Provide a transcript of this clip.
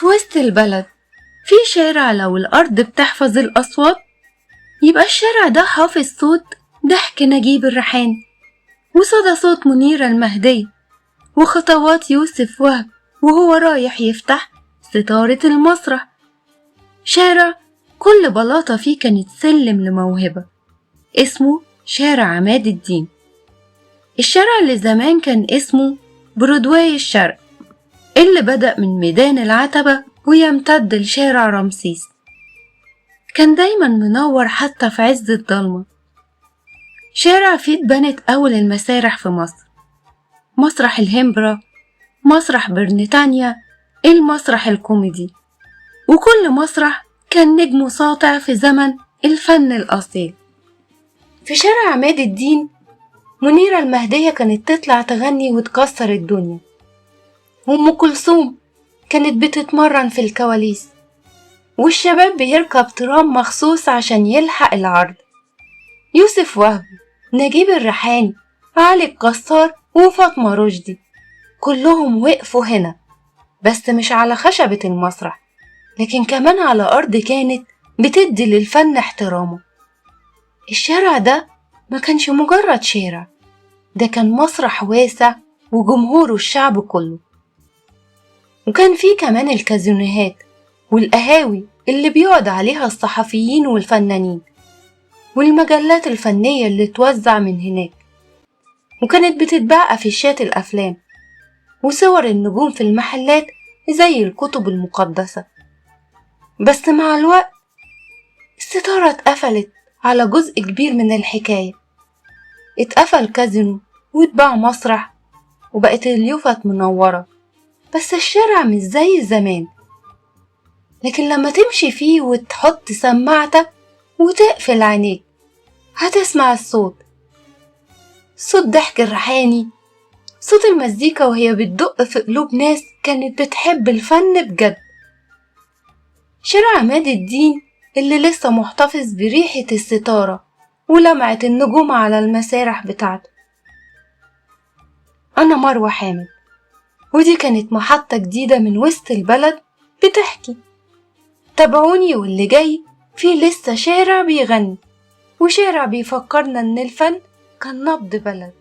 في وسط البلد في شارع لو الأرض بتحفظ الأصوات يبقى الشارع ده حافظ صوت ضحك نجيب الريحاني، وصدى صوت منيرة المهدية، وخطوات يوسف وهب وهو رايح يفتح ستارة المسرح. شارع كل بلاطة فيه كانت سلم لموهبة، اسمه شارع عماد الدين. الشارع اللي زمان كان اسمه برودواي الشرق، اللي بدأ من ميدان العتبة ويمتد لشارع رمسيس. كان دايما منور حتى في عز الضلمة. شارع فيه اتبنت أول المسارح في مصر، مسرح الهمبرة، مسرح برنتانيا، المسرح الكوميدي، وكل مسرح كان نجمه ساطع في زمن الفن الأصيل. في شارع عماد الدين منيرة المهدية كانت تطلع تغني وتكسر الدنيا، وأم كلثوم كانت بتتمرن في الكواليس، والشباب بيركب ترام مخصوص عشان يلحق العرض. يوسف وهب، نجيب الريحاني، علي الجزار وفاطمة رشدي كلهم وقفوا هنا، بس مش على خشبة المسرح، لكن كمان على أرض كانت بتدي للفن احترامه. الشارع ده ما كانش مجرد شارع، ده كان مسرح واسع وجمهوره الشعب كله. وكان فيه كمان الكازينوهات والقهاوي اللي بيقعد عليها الصحفيين والفنانين، والمجلات الفنية اللي توزع من هناك، وكانت بتتباع أفيشات الأفلام وصور النجوم في المحلات زي الكتب المقدسة. بس مع الوقت الستارة اتقفلت على جزء كبير من الحكاية، اتقفل كازينو واتباع مسرح وبقت اليوفط منورة، بس الشارع مش زي زمان. لكن لما تمشي فيه وتحط سماعتك وتقفل عينيك هتسمع الصوت، صوت ضحك الريحاني، صوت المزيكا وهي بتدق في قلوب ناس كانت بتحب الفن بجد. شارع عماد الدين اللي لسه محتفظ بريحة الستارة ولمعة النجوم على المسارح بتاعته. أنا مروة حامد، ودي كانت محطة جديدة من وسط البلد بتحكي. تابعوني واللي جاي فيه لسه شارع بيغني، وشارع بيفكرنا إن الفن كان نبض بلد.